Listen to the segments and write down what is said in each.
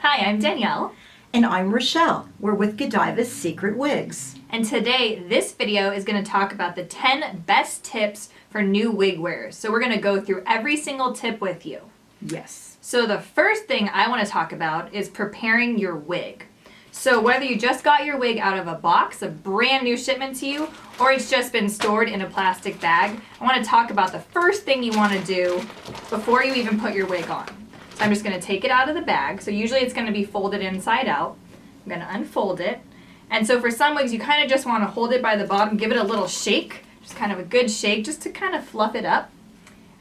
Hi, I'm Danielle. And I'm Rochelle. We're with Godiva's Secret Wigs. And today, this video is going to talk about the 10 best tips for new wig wearers. So we're going to go through every single tip with you. Yes. So the first thing I want to talk about is preparing your wig. So whether you just got your wig out of a box, a brand new shipment to you, or it's just been stored in a plastic bag, I want to talk about the first thing you want to do before you even put your wig on. So I'm just going to take it out of the bag. So usually it's going to be folded inside out. I'm going to unfold it. And so for some wigs, you kind of just want to hold it by the bottom, give it a little shake, just kind of a good shake, just to kind of fluff it up.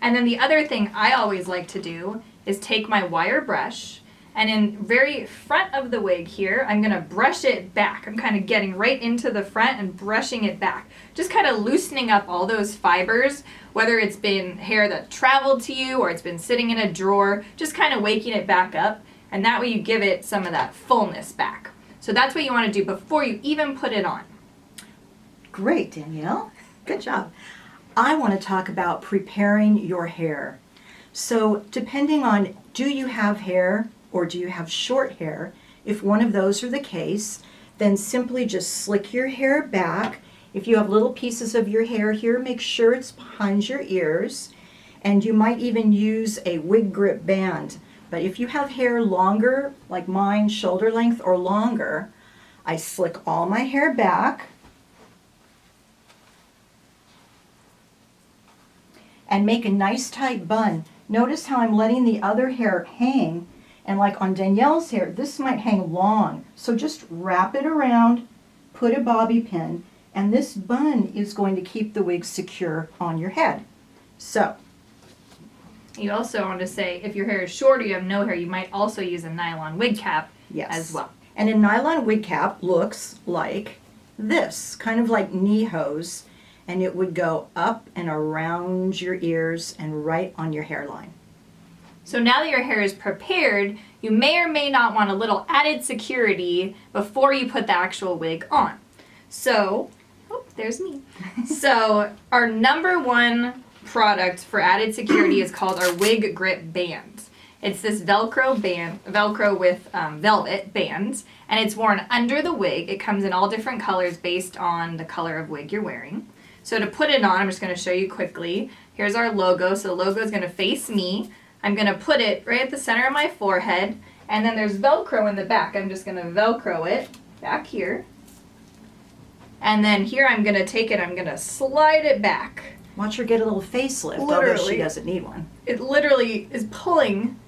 And then the other thing I always like to do is take my wire brush, and in very front of the wig here, I'm going to brush it back. I'm kind of getting right into the front and brushing it back. Just kind of loosening up all those fibers, whether it's been hair that traveled to you or it's been sitting in a drawer, just kind of waking it back up. And that way you give it some of that fullness back. So that's what you want to do before you even put it on. Great, Danielle. Good job. I want to talk about preparing your hair. So depending on, do you have hair or do you have short hair? If one of those are the case, then simply just slick your hair back. If you have little pieces of your hair here, make sure it's behind your ears. And you might even use a wig grip band. But if you have hair longer, like mine, shoulder length or longer, I slick all my hair back and make a nice tight bun. Notice how I'm letting the other hair hang, and like on Danielle's hair, this might hang long. So just wrap it around, put a bobby pin, and this bun is going to keep the wig secure on your head. So, You also want to say, if your hair is short or you have no hair, you might also use a nylon wig cap as well. And a nylon wig cap looks like this, kind of like knee hose, and it would go up and around your ears and right on your hairline. So now that your hair is prepared, you may or may not want a little added security before you put the actual wig on. So, oh, there's me. So our number one product for added security is called our wig grip band. It's this Velcro band, Velcro with velvet bands, and it's worn under the wig. It comes in all different colors based on the color of wig you're wearing. So to put it on, I'm just going to show you quickly. Here's our logo. So the logo is going to face me. I'm going to put it right at the center of my forehead, and then there's Velcro in the back. I'm just going to Velcro it back here. And then here I'm going to take it, I'm going to slide it back. Watch her get a little facelift, although she doesn't need one. It literally is pulling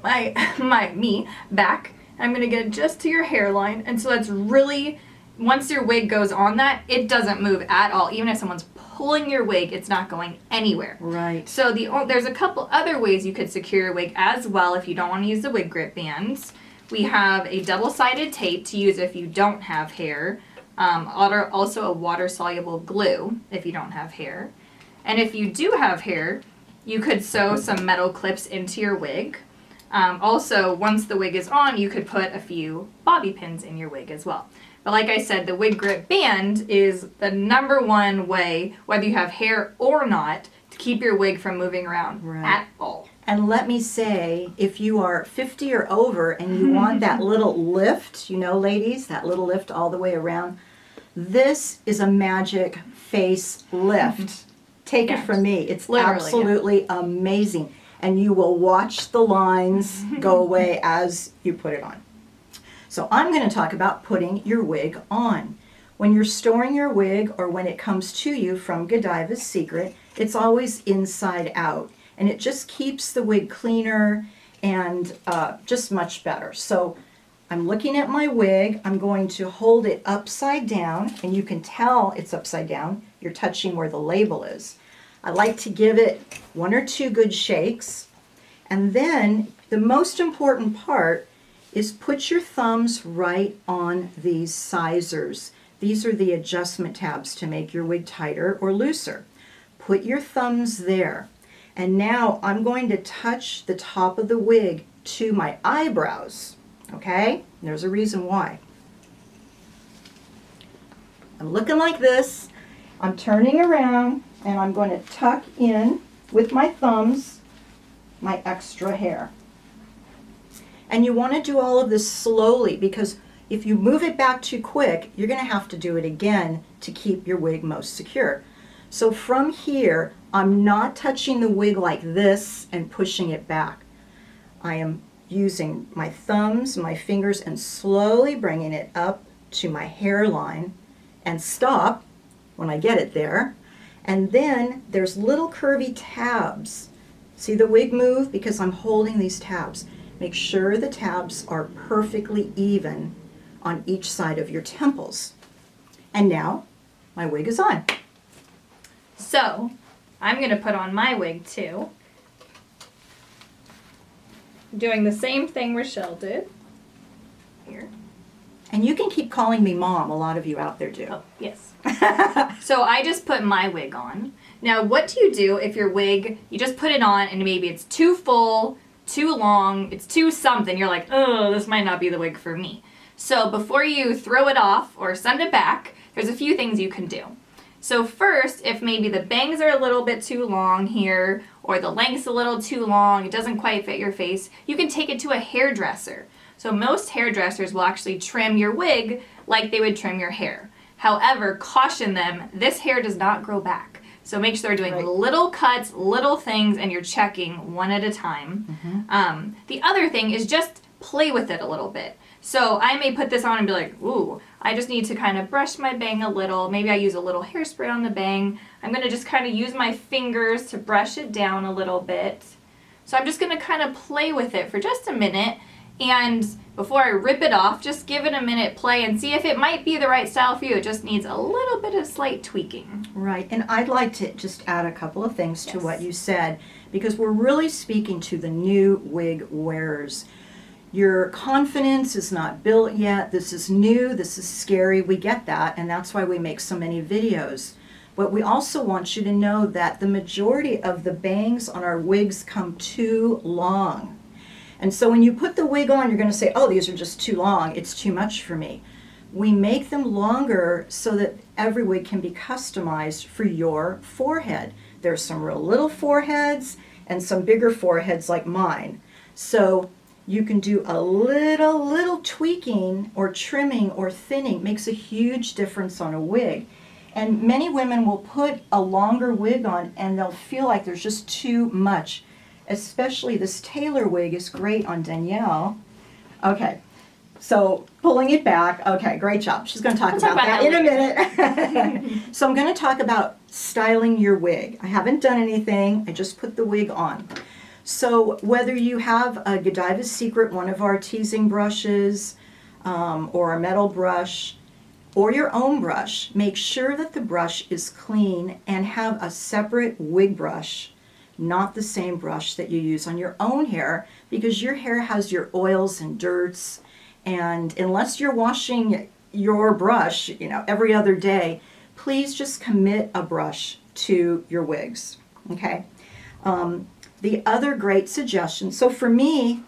me back. I'm going to get it just to your hairline, and so that's really, once your wig goes on that, it doesn't move at all. Even if someone's pulling your wig, it's not going anywhere. Right. So there's a couple other ways you could secure your wig as well if you don't want to use the wig grip bands. We have a double-sided tape to use if you don't have hair. Also a water-soluble glue if you don't have hair. And if you do have hair, you could sew some metal clips into your wig. Also, once the wig is on, you could put a few bobby pins in your wig as well. But like I said, the wig grip band is the number one way, whether you have hair or not, to keep your wig from moving around at all. And let me say, if you are 50 or over and you want that little lift, you know, ladies, that little lift all the way around, this is a magic face lift. Take it from me. It's absolutely amazing. And you will watch the lines go away as you put it on. So I'm going to talk about putting your wig on. When you're storing your wig or when it comes to you from Godiva's Secret, it's always inside out. And it just keeps the wig cleaner and just much better. So I'm looking at my wig. I'm going to hold it upside down, and you can tell it's upside down. You're touching where the label is. I like to give it one or two good shakes. And then the most important part is put your thumbs right on these sizers. These are the adjustment tabs to make your wig tighter or looser. Put your thumbs there. And now I'm going to touch the top of the wig to my eyebrows. Okay? There's a reason why. I'm looking like this. I'm turning around and I'm going to tuck in with my thumbs my extra hair. And you want to do all of this slowly, because if you move it back too quick, you're going to have to do it again to keep your wig most secure. So from here, I'm not touching the wig like this and pushing it back. I am using my thumbs, my fingers, and slowly bringing it up to my hairline and stop when I get it there. And then there's little curvy tabs. See the wig move? Because I'm holding these tabs. Make sure the tabs are perfectly even on each side of your temples. And now my wig is on. So I'm going to put on my wig too. Doing the same thing Rochelle did. Here. And you can keep calling me Mom. A lot of you out there do. Oh, yes. So I just put my wig on. Now, what do you do if your wig, you just put it on and maybe it's too full, too long, it's too something. You're like, oh, this might not be the wig for me. So before you throw it off or send it back, there's a few things you can do. So first, if maybe the bangs are a little bit too long here, or the length's a little too long, it doesn't quite fit your face, you can take it to a hairdresser. So most hairdressers will actually trim your wig like they would trim your hair. However, caution them, this hair does not grow back. So make sure they're doing little cuts, little things, and you're checking one at a time. The other thing is just play with it a little bit. So I may put this on and be like, ooh, I just need to kind of brush my bang a little. Maybe I use a little hairspray on the bang. I'm going to just kind of use my fingers to brush it down a little bit. So I'm just going to kind of play with it for just a minute. And before I rip it off, just give it a minute, play, and see if it might be the right style for you. It just needs a little bit of slight tweaking. Right, and I'd like to just add a couple of things to what you said, because we're really speaking to the new wig wearers. Your confidence is not built yet. This is new, this is scary, we get that, and that's why we make so many videos. But we also want you to know that the majority of the bangs on our wigs come too long. And so when you put the wig on, you're going to say, oh, these are just too long, it's too much for me. We make them longer so that every wig can be customized for your forehead. There's some real little foreheads and some bigger foreheads like mine. So you can do a little tweaking or trimming or thinning. Makes a huge difference on a wig. And many women will put a longer wig on and they'll feel like there's just too much. Especially this tailor wig is great on Danielle. Okay, so pulling it back. Okay, great job. She's going to talk about that in a minute. So I'm going to talk about styling your wig. I haven't done anything. I just put the wig on. So whether you have a Godiva Secret, one of our teasing brushes, or a metal brush, or your own brush, make sure that the brush is clean and have a separate wig brush, not the same brush that you use on your own hair, because your hair has your oils and dirts, and unless you're washing your brush, every other day, please just commit a brush to your wigs, okay? The other great suggestion, so for me,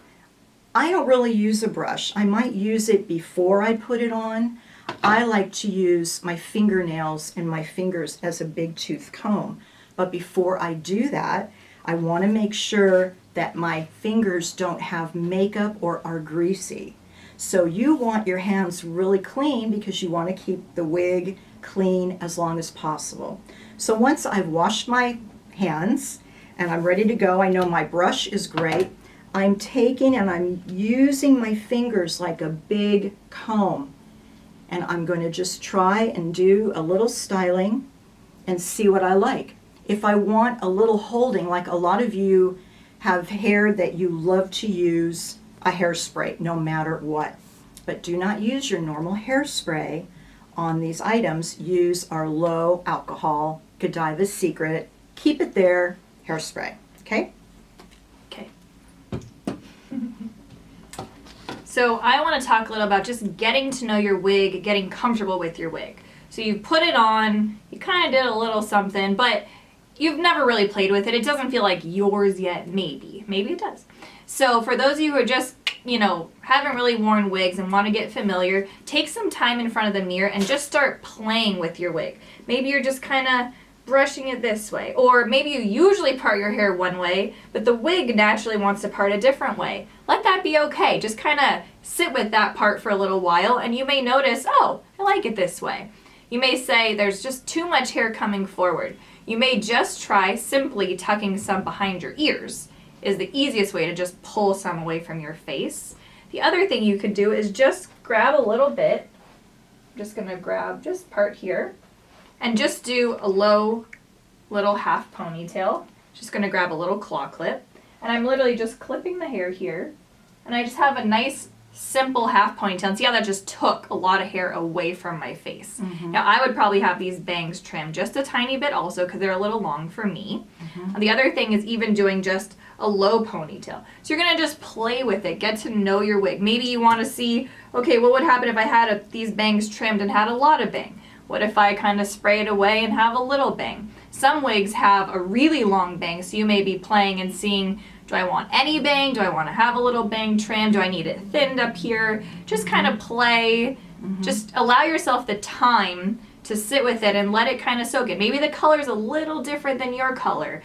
I don't really use a brush. I might use it before I put it on. I like to use my fingernails and my fingers as a big tooth comb. But before I do that, I want to make sure that my fingers don't have makeup or are greasy. So you want your hands really clean because you want to keep the wig clean as long as possible. So once I've washed my hands and I'm ready to go, I know my brush is great. I'm taking and I'm using my fingers like a big comb. And I'm going to just try and do a little styling and see what I like. If I want a little holding, like a lot of you have hair that you love to use a hairspray no matter what. But do not use your normal hairspray on these items. Use our low alcohol Godiva Secret. Keep it there, hairspray, okay? Okay. So I want to talk a little about just getting to know your wig, getting comfortable with your wig. So you put it on, you kind of did a little something, but you've never really played with it. It doesn't feel like yours yet, maybe. Maybe it does. So for those of you who are just, haven't really worn wigs and want to get familiar, take some time in front of the mirror and just start playing with your wig. Maybe you're just kind of brushing it this way. Or maybe you usually part your hair one way, but the wig naturally wants to part a different way. Let that be okay. Just kind of sit with that part for a little while, and you may notice, oh, I like it this way. You may say there's just too much hair coming forward. You may just try simply tucking some behind your ears is the easiest way to just pull some away from your face. The other thing you could do is just grab a little bit. I'm just going to grab just part here and just do a low little half ponytail. Just going to grab a little claw clip, and I'm literally just clipping the hair here, and I just have a nice simple half ponytail. And see how that just took a lot of hair away from my face. Now I would probably have these bangs trimmed just a tiny bit also because they're a little long for me. And the other thing is even doing just a low ponytail. So you're going to just play with it, get to know your wig. Maybe you want to see, okay, what would happen if I had these bangs trimmed and had a lot of bang? What if I kind of spray it away and have a little bang? Some wigs have a really long bang, so you may be playing and seeing, do I want any bang? Do I want to have a little bang trim? Do I need it thinned up here? Just kind of play. Just allow yourself the time to sit with it and let it kind of soak in. Maybe the color's a little different than your color.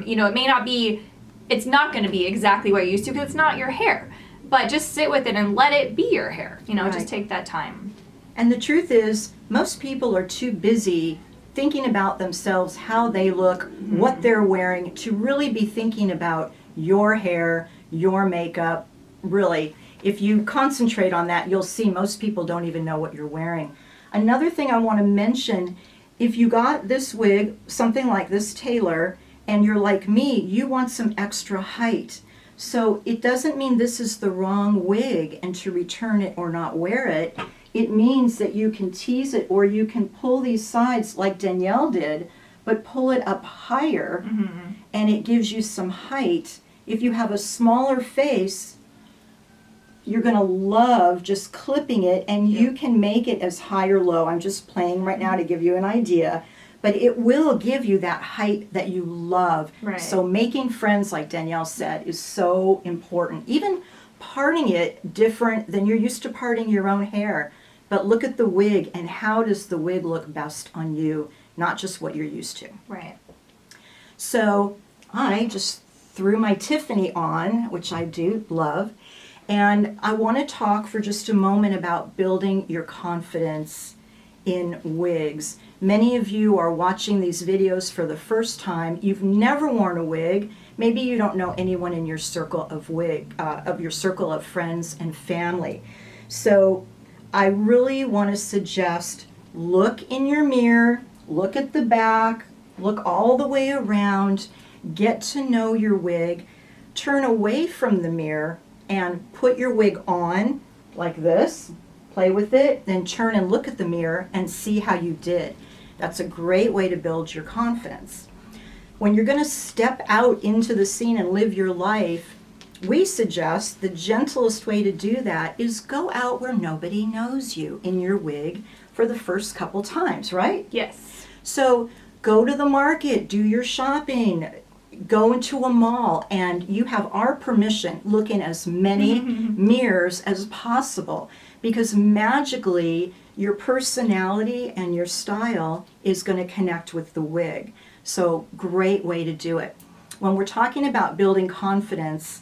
You know, it may not be, it's not going to be exactly what you're used to because it's not your hair. But just sit with it and let it be your hair. You know, just take that time. And the truth is, most people are too busy thinking about themselves, how they look, what they're wearing, to really be thinking about your hair, your makeup. Really, if you concentrate on that, you'll see most people don't even know what you're wearing. Another thing I want to mention, if you got this wig, something like this tailor, and you're like me, you want some extra height. So it doesn't mean this is the wrong wig and to return it or not wear it. It means that you can tease it, or you can pull these sides like Danielle did, but pull it up higher, and it gives you some height. If you have a smaller face, you're going to love just clipping it, and you can make it as high or low. I'm just playing right now to give you an idea, but it will give you that height that you love. Right. So making friends, like Danielle said, is so important. Even parting it different than you're used to parting your own hair. But look at the wig, and how does the wig look best on you, not just what you're used to. Right. So I just threw my Tiffany on, which I do love, and I want to talk for just a moment about building your confidence in wigs. Many of you are watching these videos for the first time. You've never worn a wig. Maybe you don't know anyone in your circle of your circle of friends and family. So I really want to suggest, look in your mirror, look at the back, look all the way around, get to know your wig, turn away from the mirror and put your wig on like this, play with it, then turn and look at the mirror and see how you did. That's a great way to build your confidence. When you're going to step out into the scene and live your life, we suggest the gentlest way to do that is go out where nobody knows you in your wig for the first couple times, right? Yes. So go to the market, do your shopping, go into a mall, and you have our permission, look in as many mirrors as possible, because magically your personality and your style is going to connect with the wig. So great way to do it. When we're talking about building confidence,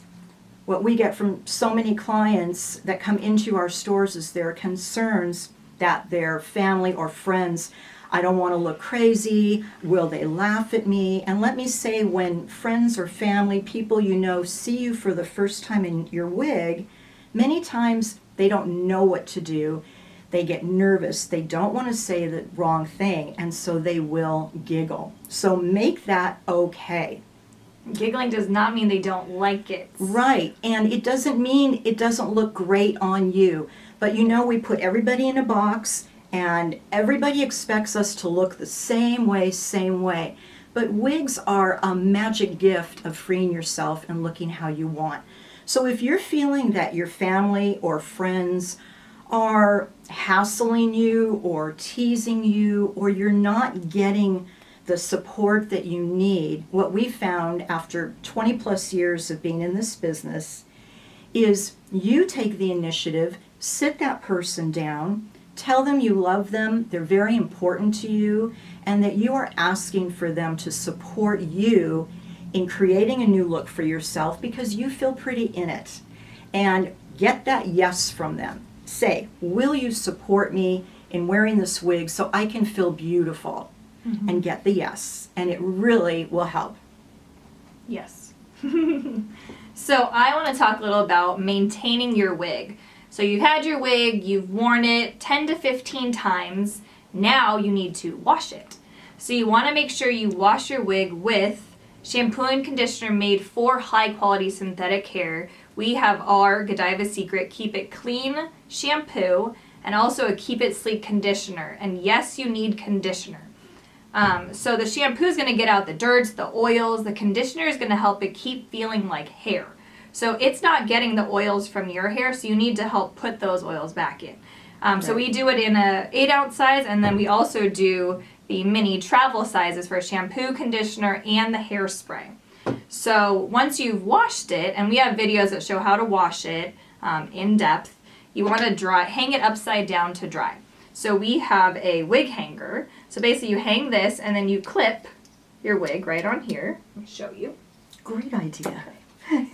what we get from so many clients that come into our stores is their concerns that their family or friends, I don't want to look crazy, will they laugh at me? And let me say, when friends or family, people you know, see you for the first time in your wig, many times they don't know what to do. They get nervous, they don't want to say the wrong thing, and so they will giggle. So make that okay. Giggling does not mean they don't like it. Right, and it doesn't mean it doesn't look great on you. But you know, we put everybody in a box, and everybody expects us to look the same way. But wigs are a magic gift of freeing yourself and looking how you want. So if you're feeling that your family or friends are hassling you or teasing you, or you're not getting the support that you need, what we found after 20 plus years of being in this business is you take the initiative, sit that person down, tell them you love them, they're very important to you, and that you are asking for them to support you in creating a new look for yourself because you feel pretty in it. And get that yes from them. Say, will you support me in wearing this wig so I can feel beautiful? And get the yes. And it really will help. Yes. So I want to talk a little about maintaining your wig. So you've had your wig, you've worn it 10 to 15 times. Now you need to wash it. So you want to make sure you wash your wig with shampoo and conditioner made for high quality synthetic hair. We have our Godiva Secret Keep It Clean shampoo and also a Keep It Sleek conditioner. And yes, you need conditioner. So the shampoo is going to get out the dirt, the oils. The conditioner is going to help it keep feeling like hair. So it's not getting the oils from your hair, so you need to help put those oils back in. So we do it in a 8-ounce size, and then we also do the mini travel sizes for shampoo, conditioner, and the hairspray. So once you've washed it, and we have videos that show how to wash it in depth, you want to hang it upside down to dry. So we have a wig hanger. So basically you hang this and then you clip your wig right on here. Let me show you. Great idea.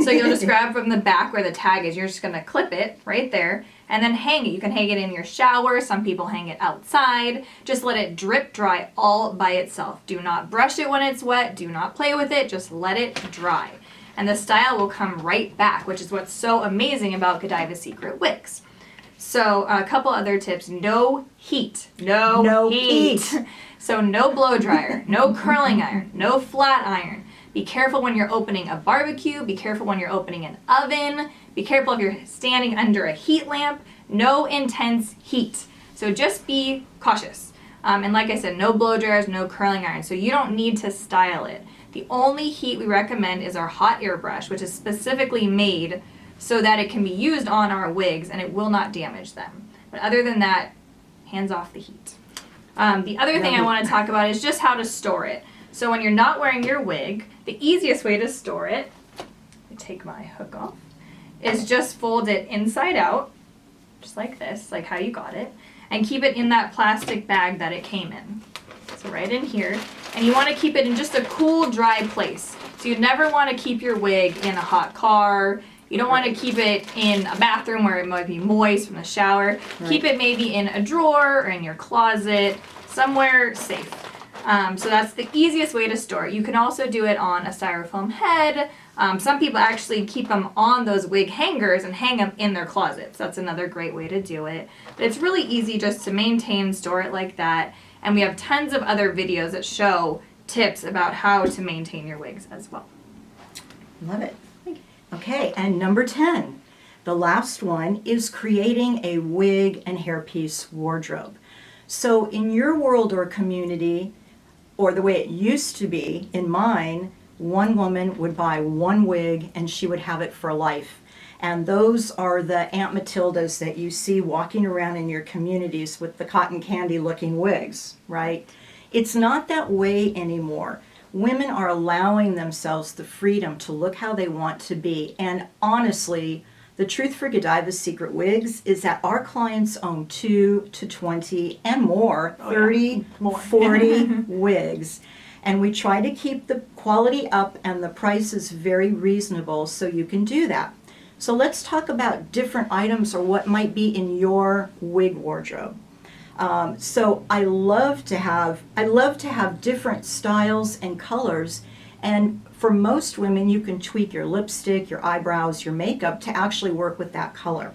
So you'll just grab from the back where the tag is. You're just going to clip it right there and then hang it. You can hang it in your shower. Some people hang it outside. Just let it drip dry all by itself. Do not brush it when it's wet. Do not play with it. Just let it dry. And the style will come right back, which is what's so amazing about Godiva Secret wigs. So a couple other tips. No heat. No heat. So no blow dryer, no curling iron, no flat iron. Be careful when you're opening a barbecue. Be careful when you're opening an oven. Be careful if you're standing under a heat lamp. No intense heat. So just be cautious. And like I said, no blow dryers, no curling iron. So you don't need to style it. The only heat we recommend is our hot air brush, which is specifically made so that it can be used on our wigs and it will not damage them. But other than that, hands off the heat. The other thing I want to talk about is just how to store it. So when you're not wearing your wig, the easiest way to store it, let me take my hook off, is just fold it inside out, just like this, like how you got it, and keep it in that plastic bag that it came in. So right in here. And you want to keep it in just a cool, dry place. So you never want to keep your wig in a hot car. You don't want to keep it in a bathroom where it might be moist from the shower. Right. Keep it maybe in a drawer or in your closet, somewhere safe. So that's the easiest way to store it. You can also do it on a styrofoam head. Some people actually keep them on those wig hangers and hang them in their closets. That's another great way to do it. But it's really easy just to maintain, store it like that. And we have tons of other videos that show tips about how to maintain your wigs as well. Love it. Okay, and number 10, the last one is creating a wig and hairpiece wardrobe. So in your world or community, or the way it used to be, in mine, one woman would buy one wig and she would have it for life. And those are the Aunt Matildas that you see walking around in your communities with the cotton candy looking wigs, right? It's not that way anymore. Women are allowing themselves the freedom to look how they want to be. And honestly, the truth for Godiva Secret Wigs is that our clients own 2 to 20 and more, 30, more. 40 wigs. And we try to keep the quality up and the prices very reasonable so you can do that. So let's talk about different items or what might be in your wig wardrobe. So I love to have different styles and colors, and for most women you can tweak your lipstick, your eyebrows, your makeup to actually work with that color.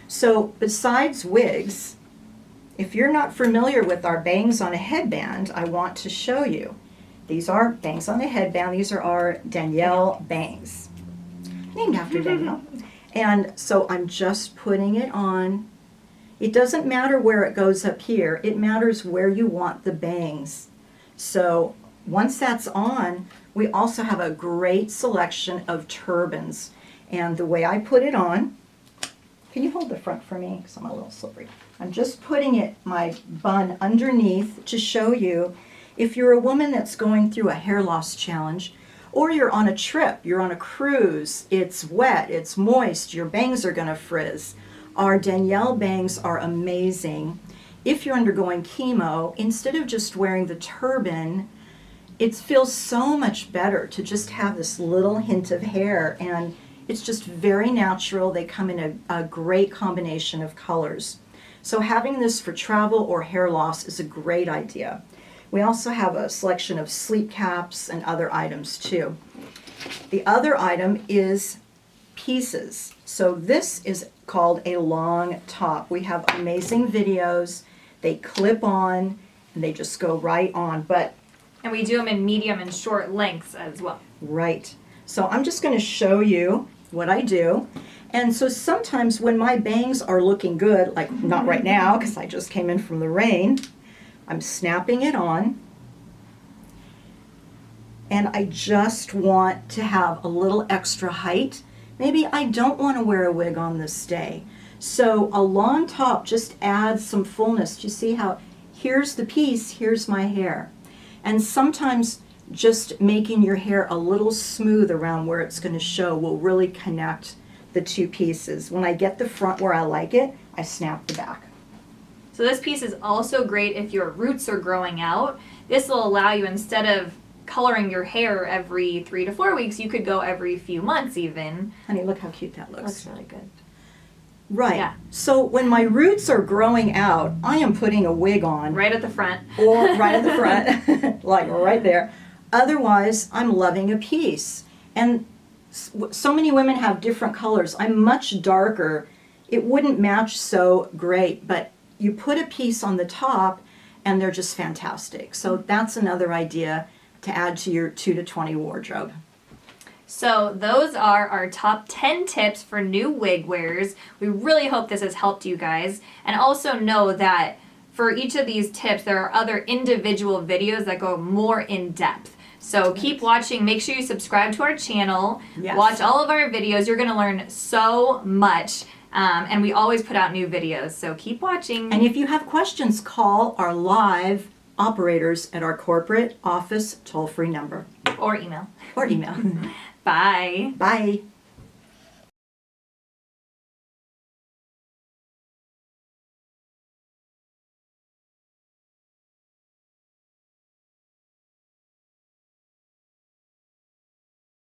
So besides wigs, if you're not familiar with our bangs on a headband, I want to show you. These are bangs on a headband. These are our Danielle bangs, named after Danielle. And so I'm just putting it on. It doesn't matter where it goes up here. It matters where you want the bangs. So once that's on, we also have a great selection of turbans. And the way I put it on, can you hold the front for me? Because I'm a little slippery. I'm just putting it, my bun underneath to show you if you're a woman that's going through a hair loss challenge, or you're on a trip, you're on a cruise, it's wet, it's moist, your bangs are going to frizz. Our Danielle bangs are amazing. if you're undergoing chemo, instead of just wearing the turban, it feels so much better to just have this little hint of hair, and it's just very natural. They come in a great combination of colors. So having this for travel or hair loss is a great idea. We also have a selection of sleep caps and other items too. The other item is pieces. So this is called a long top. We have amazing videos. They clip on and they just go right on. And we do them in medium and short lengths as well. Right. So I'm just going to show you what I do. And so sometimes when my bangs are looking good, like not right now because I just came in from the rain, I'm snapping it on. And I just want to have a little extra height. Maybe I don't want to wear a wig on this day. So a long top just adds some fullness. You see how here's the piece, here's my hair. And sometimes just making your hair a little smooth around where it's going to show will really connect the two pieces. When I get the front where I like it, I snap the back. So this piece is also great if your roots are growing out. This will allow you, instead of coloring your hair every 3 to 4 weeks, you could go every few months even. Honey, look how cute that looks. Looks really good. Right. Yeah. So when my roots are growing out, I am putting a wig on. Right at the front. Or right at the front, like right there. Otherwise, I'm loving a piece. And so many women have different colors. I'm much darker. It wouldn't match so great, but you put a piece on the top and they're just fantastic. So that's another idea to add to your 2 to 20 wardrobe. So those are our top 10 tips for new wig wearers. We really hope this has helped you guys. And also know that for each of these tips, there are other individual videos that go more in depth. So keep watching. Make sure you subscribe to our channel. Yes. Watch all of our videos. You're going to learn so much. And we always put out new videos. So keep watching. And if you have questions, call our live operators at our corporate office toll-free number. Or email. Or email. Bye. Bye.